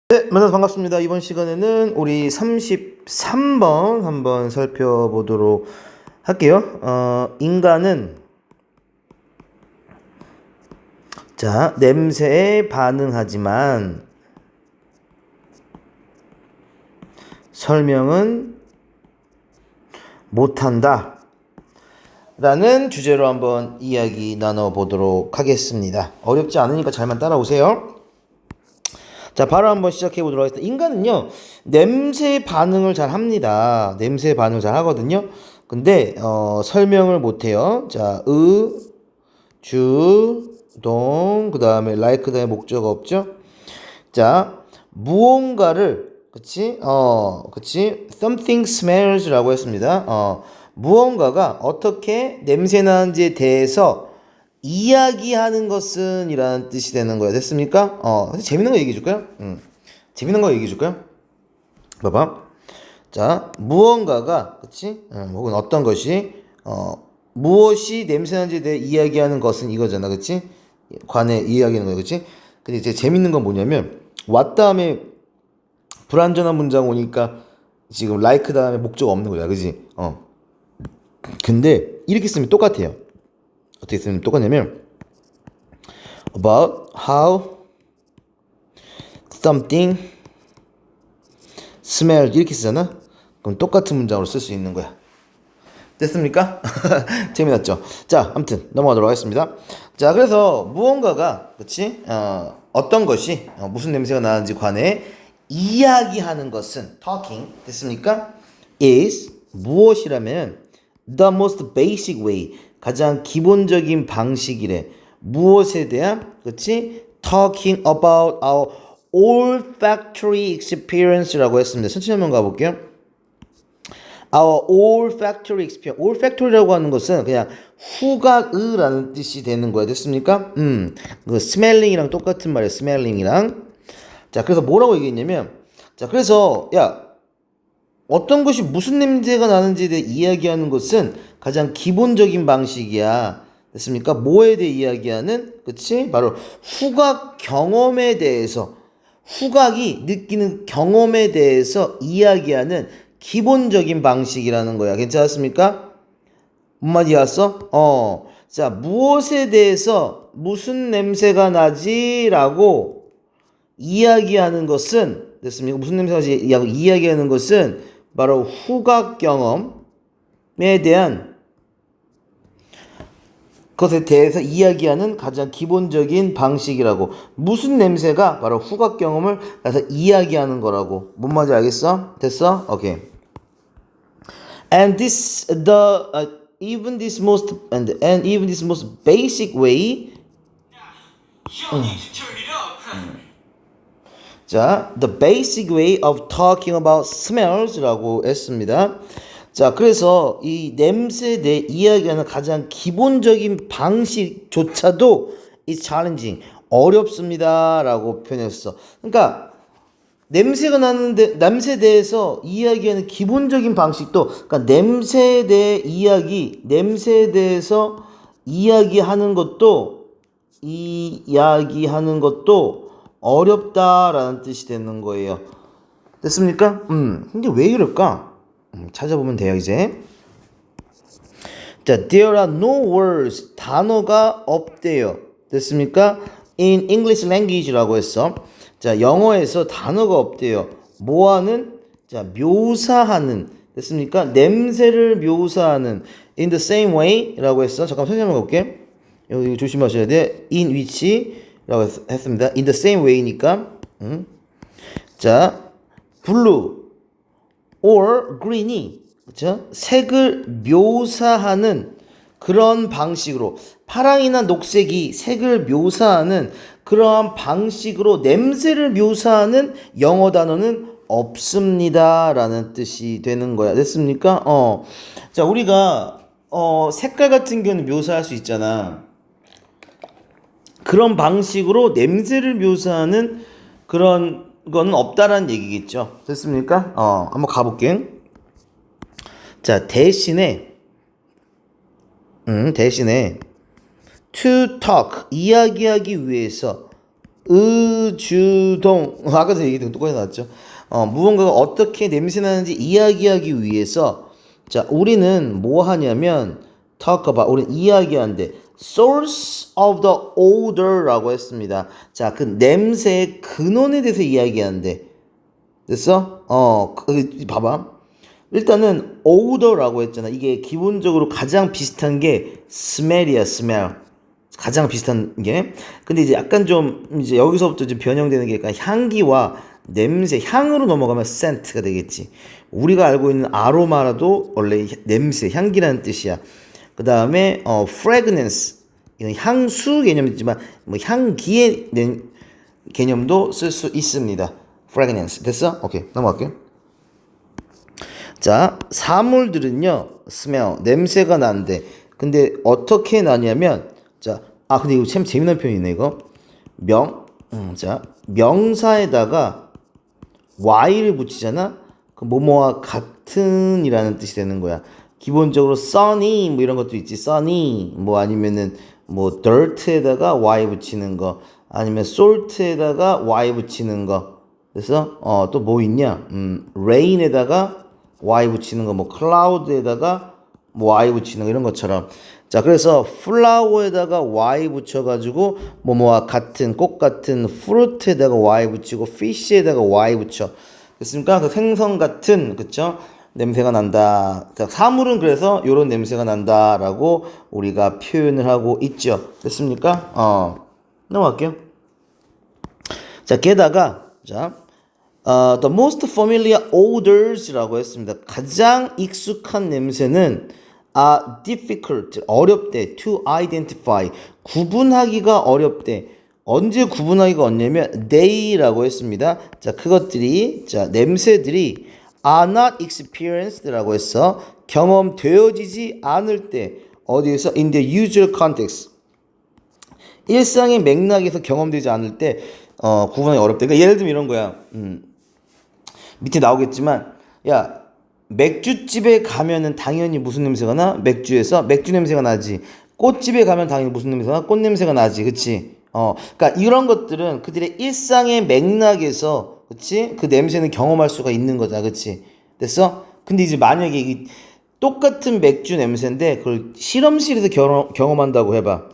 네, 만나서 반갑습니다. 이번 시간에는 우리 33번 한번 살펴보도록 할게요. 인간은 냄새에 반응하지만 설명은 못한다. 라는 주제로 한번 이야기 나눠보도록 하겠습니다. 어렵지 않으니까 잘만 따라오세요. 자, 바로 한번 시작해 보도록 하겠습니다. 인간은요, 냄새 반응을 잘 합니다. 냄새 반응을 잘 하거든요. 근데, 설명을 못 해요. 자, 동, 그 다음에 like, 그 다음에 목적 없죠? 자, 무언가를, 그치? Something smells 라고 했습니다. 무언가가 어떻게 냄새 나는지에 대해서 이야기하는 것은 이라는 뜻이 되는 거야. 됐습니까? 재밌는 거 얘기해 줄까요? 재밌는 거 얘기해 줄까요? 봐봐. 자, 무언가가, 그치? 혹은 어떤 것이, 무엇이 냄새나는지에 대해 이야기하는 것은 이거잖아. 그치? 관해 이야기하는 거야. 그치? 근데 이제 재밌는 건 뭐냐면, 왔 다음에 불완전한 문장 오니까 지금 like 다음에 목적 없는 거야. 그치? 근데 이렇게 쓰면 똑같아요. 어떻게 쓰면 똑같냐면 about how something smells 이렇게 쓰잖아. 그럼 똑같은 문장으로 쓸 수 있는 거야. 됐습니까? 재미났죠? 자, 아무튼 넘어가도록 하겠습니다. 자, 그래서 무언가가 그치? 어떤 것이 무슨 냄새가 나는지 관해 이야기하는 것은 talking 됐습니까? is 무엇이라면 the most basic way 가장 기본적인 방식이래. 무엇에 대한 그치? talking about our olfactory experience라고 했습니다. 천천히 한번 가볼게요. Our olfactory experience. olfactory라고 하는 것은 그냥 후각의라는 뜻이 되는 거야. 됐습니까? 그 smelling이랑 똑같은 말이야. smelling이랑. 자, 그래서 뭐라고 얘기했냐면, 자, 그래서 야, 어떤 것이 무슨 냄새가 나는지에 대해 이야기하는 것은 가장 기본적인 방식이야. 됐습니까? 뭐에 대해 이야기하는? 그치? 바로 후각 경험에 대해서, 후각이 느끼는 경험에 대해서 이야기하는 기본적인 방식이라는 거야. 괜찮았습니까? 뭔 말이 왔어? 자, 무엇에 대해서 무슨 냄새가 나지? 라고 이야기하는 것은, 됐습니까? 무슨 냄새가 나지? 이야기하는 것은 바로 후각 경험에 대한 것에 대해서 이야기하는 가장 기본적인 방식이라고. 무슨 냄새가 바로 후각 경험을 가서 이야기하는 거라고. 뭔 말인지 알겠어? 됐어? 오케이. And this even this most basic way. 자, the basic way of talking about smells라고 했습니다. 자, 그래서 이 냄새에 대해 이야기하는 가장 기본적인 방식조차도 is challenging, 어렵습니다라고 표현했어. 그러니까 냄새가 나는데 냄새에 대해서 이야기하는 기본적인 방식도, 그러니까 냄새에 대해 냄새에 대해서 이야기하는 것도 어렵다라는 뜻이 되는 거예요. 됐습니까? 근데 왜 이럴까? 찾아보면 돼요, 이제. 자, there are no words. 단어가 없대요. 됐습니까? In English language라고 했어. 자, 영어에서 단어가 없대요. 뭐하는? 자, 묘사하는. 됐습니까? 냄새를 묘사하는. In the same way 라고 했어. 잠깐 선생님 한번 볼게. 여기 조심하셔야 돼. In which 라고 했습니다. In the same way니까. 자, blue or green이, 그렇죠? 색을 묘사하는 그런 방식으로, 파랑이나 녹색이 색을 묘사하는 그러한 방식으로 냄새를 묘사하는 영어 단어는 없습니다 라는 뜻이 되는 거야. 됐습니까? 자, 우리가 색깔 같은 경우는 묘사할 수 있잖아. 그런 방식으로 냄새를 묘사하는 그런 거는 없다라는 얘기겠죠. 됐습니까? 한번 가볼게. 자, 대신에 to talk, 이야기하기 위해서 의주동 아까도 얘기했던 똑같이 나왔죠. 무언가가 어떻게 냄새 나는지 이야기하기 위해서 자 우리는 뭐 하냐면 talk about 우리는 이야기하는데 source of the odor라고 했습니다. 자 그 냄새의 근원에 대해서 이야기하는데 됐어? 봐봐. 일단은 odor라고 했잖아. 이게 기본적으로 가장 비슷한 게 smell이야, smell. 가장 비슷한 게. 근데 이제 약간 좀 이제 여기서부터 이제 변형되는 게 약간 향기와 냄새, 향으로 넘어가면 scent가 되겠지. 우리가 알고 있는 아로마라도 원래 냄새, 향기라는 뜻이야. 그 다음에 fragrance 이건 향수 개념이지만 뭐 향기의 개념도 쓸 수 있습니다. fragrance 됐어? 오케이 넘어갈게요. 자 사물들은요 smell 냄새가 나는데 근데 어떻게 나냐면 근데 이거 참 재미난 표현이네 이거 자 명사에다가 y를 붙이잖아 그 뭐뭐와 같은이라는 뜻이 되는 거야. 기본적으로 sunny 뭐 이런 것도 있지 sunny 뭐 아니면은 뭐 dirt에다가 y 붙이는 거 아니면 salt에다가 y 붙이는 거 그래서 또 뭐 있냐 rain에다가 y 붙이는 거 뭐 cloud에다가 뭐 y 붙이는 거 이런 것처럼 자 그래서 flower에다가 y 붙여가지고 뭐뭐와 같은 꽃 같은 fruit에다가 y 붙이고 fish에다가 y 붙여 됐습니까? 그 생선 같은 그쵸? 냄새가 난다. 자, 사물은 그래서 요런 냄새가 난다라고 우리가 표현을 하고 있죠. 됐습니까? 넘어갈게요. 자, 게다가 the most familiar odors라고 했습니다. 가장 익숙한 냄새는 are difficult 어렵대 to identify 구분하기가 어렵대. 언제 구분하기가 어렵냐면 they라고 했습니다. 자, 그것들이 냄새들이 are not experienced라고 해서 경험되어지지 않을 때 어디에서 in the usual context 일상의 맥락에서 경험되지 않을 때 구분하기 어렵다. 그러니까 예를 들면 이런 거야. 밑에 나오겠지만 야 맥주집에 가면은 당연히 무슨 냄새가 나? 맥주에서 맥주 냄새가 나지. 꽃집에 가면 당연히 무슨 냄새가 나? 꽃 냄새가 나지. 그치? 그러니까 이런 것들은 그들의 일상의 맥락에서 그치? 그 냄새는 경험할 수가 있는 거다. 그치? 됐어? 근데 이제 만약에 이 똑같은 맥주 냄새인데 그걸 실험실에서 경험한다고 해봐.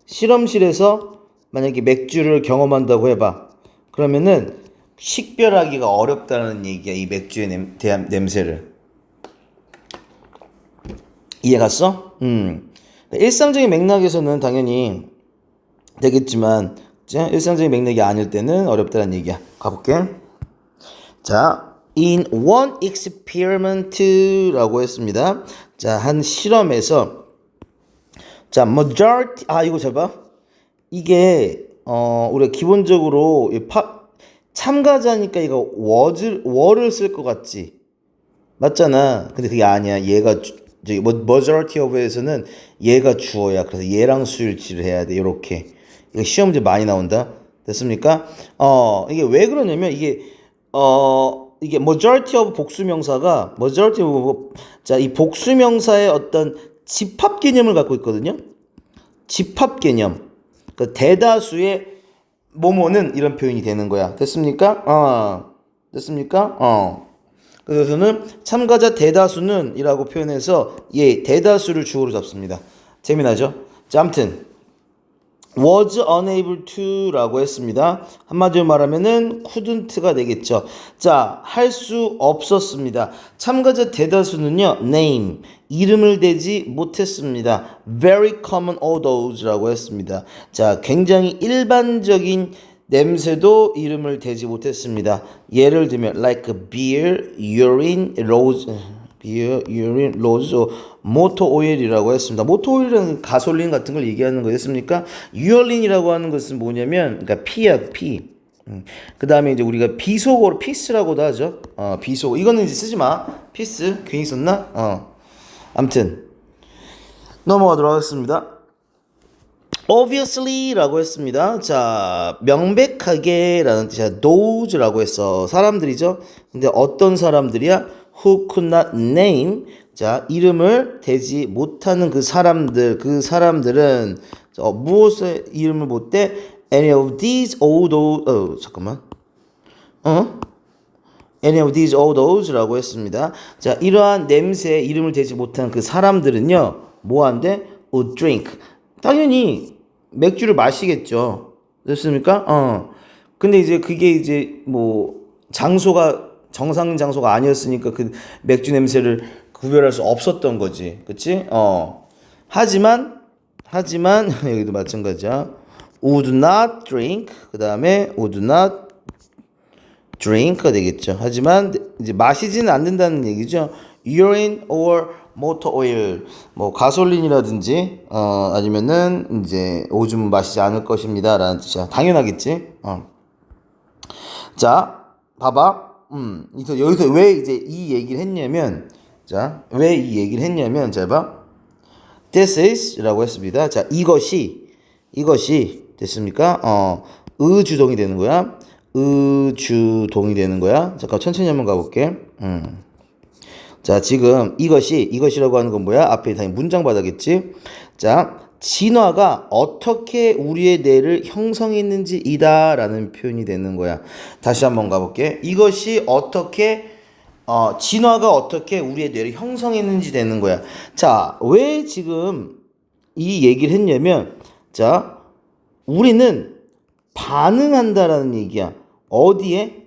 실험실에서 만약에 맥주를 경험한다고 해봐. 그러면은 식별하기가 어렵다는 얘기야. 이 맥주에 대한 냄새를. 이해 갔어? 일상적인 맥락에서는 당연히 되겠지만 일상적인 맥락이 아닐 때는 어렵다는 얘기야. 가볼게. 자, in one experiment라고 했습니다. 자, 한 실험에서 majority 이거 잘 봐. 이게 우리가 기본적으로 참가자니까 이거 was를 쓸 것 같지. 맞잖아. 근데 그게 아니야. 얘가 majority of에서는 얘가 주어야. 그래서 얘랑 수일치를 해야 돼. 이렇게. 이거 시험 문제 많이 나온다. 됐습니까? 이게 왜 그러냐면 이게 majority of 복수명사가 majority of 이 복수명사의 어떤 집합 개념을 갖고 있거든요. 집합 개념. 그 대다수의 뭐뭐는 이런 표현이 되는 거야. 됐습니까? 됐습니까? 그래서는 참가자 대다수는 이라고 표현해서 대다수를 주어로 잡습니다. 재미나죠? 자, 아무튼 was unable to라고 했습니다. 한마디로 말하면은 couldn't가 되겠죠. 자, 할 수 없었습니다. 참가자 대다수는요, name, 이름을 대지 못했습니다. very common odors라고 했습니다. 자, 굉장히 일반적인 냄새도 이름을 대지 못했습니다. 예를 들면 like beer, urine, rose, 모터 오일이라고 했습니다. 모터 오일은 가솔린 같은 걸 얘기하는 거였습니까? 유얼린이라고 하는 것은 뭐냐면, 그러니까 피야, 피. 그 다음에 이제 우리가 비속어로 피스라고도 하죠. 비속어. 이거는 이제 쓰지 마. 피스. 괜히 썼나? 아무튼. 넘어가도록 하겠습니다. obviously라고 했습니다. 자, 명백하게 라는 뜻이야. those라고 했어. 사람들이죠. 근데 어떤 사람들이야? who could not name. 자, 이름을 대지 못하는 그 사람들은 무엇의 이름을 못 대? any of these odors 잠깐만 any of these odors라고 했습니다. 자, 이러한 냄새에 이름을 대지 못한 그 사람들은요, 뭐 한대? would drink. 당연히 맥주를 마시겠죠. 됐습니까? 근데 이제 그게 이제 뭐 장소가 정상 장소가 아니었으니까 그 맥주 냄새를 구별할 수 없었던 거지. 그치? 하지만 여기도 마찬가지야. would not drink. 그다음에 would not drink가 되겠죠. 하지만 이제 마시지는 않는다는 얘기죠. urine or motor oil, 뭐 가솔린이라든지 아니면은 이제 오줌은 마시지 않을 것입니다라는 뜻이야. 당연하겠지. 자, 봐봐. 여기서 왜 이제 이 얘기를 했냐면, 자, 왜 이 얘기를 했냐면, 자, 봐. This is라고 했습니다. 자, 이것이 됐습니까? 의주동이 되는 거야. 의주동이 되는 거야. 잠깐 천천히 한번 가볼게. 자, 지금 이것이라고 하는 건 뭐야? 앞에 당연히 문장 바닥겠지. 자, 진화가 어떻게 우리의 뇌를 형성했는지 이다라는 표현이 되는 거야. 다시 한번 가볼게. 이것이 어떻게 진화가 어떻게 우리의 뇌를 형성했는지 되는 거야. 자, 왜 지금 이 얘기를 했냐면, 자, 우리는 반응한다라는 얘기야. 어디에?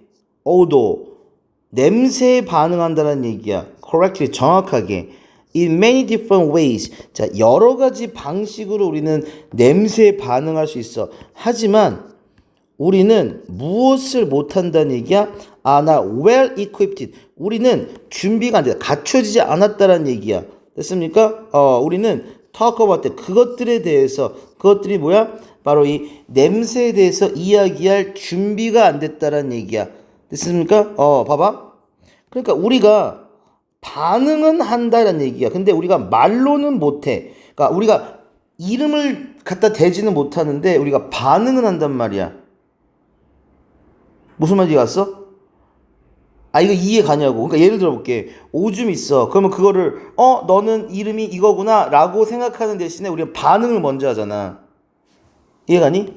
냄새에 반응한다는 얘기야. correctly, 정확하게. in many different ways. 자, 여러 가지 방식으로 우리는 냄새에 반응할 수 있어. 하지만 우리는 무엇을 못한다는 얘기야? 나 well equipped. 우리는 준비가 안 돼. 갖춰지지 않았다는 얘기야. 됐습니까? 우리는 talk about that. 그것들에 대해서, 그것들이 뭐야? 바로 이 냄새에 대해서 이야기할 준비가 안 됐다는 얘기야. 됐습니까? 봐봐. 그러니까 우리가 반응은 한다는 얘기야. 근데 우리가 말로는 못해. 그러니까 우리가 이름을 갖다 대지는 못하는데 우리가 반응은 한단 말이야. 무슨 말인지 알았어? 이거 이해 가냐고. 그러니까 예를 들어 볼게. 오줌 있어. 그러면 그거를 너는 이름이 이거구나 라고 생각하는 대신에 우리가 반응을 먼저 하잖아. 이해가니?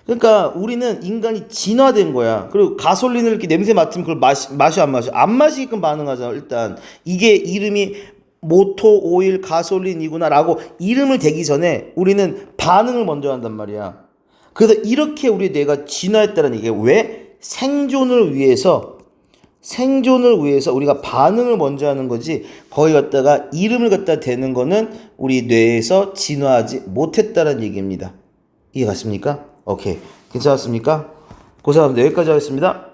그러니까 우리는 인간이 진화된 거야. 그리고 가솔린을 이렇게 냄새 맡으면 그걸 마셔 안 마셔? 안 마시게끔 반응하잖아. 일단 이게 이름이 모토 오일 가솔린이구나 라고 이름을 대기 전에 우리는 반응을 먼저 한단 말이야. 그래서 이렇게 우리 뇌가 진화했다는 얘기야. 왜? 생존을 위해서 우리가 반응을 먼저 하는 거지. 거기 갖다가 이름을 갖다 대는 거는 우리 뇌에서 진화하지 못했다는 얘기입니다. 이해 갔습니까? 오케이. 괜찮았습니까? 고생하셨습니다. 여기까지 하겠습니다.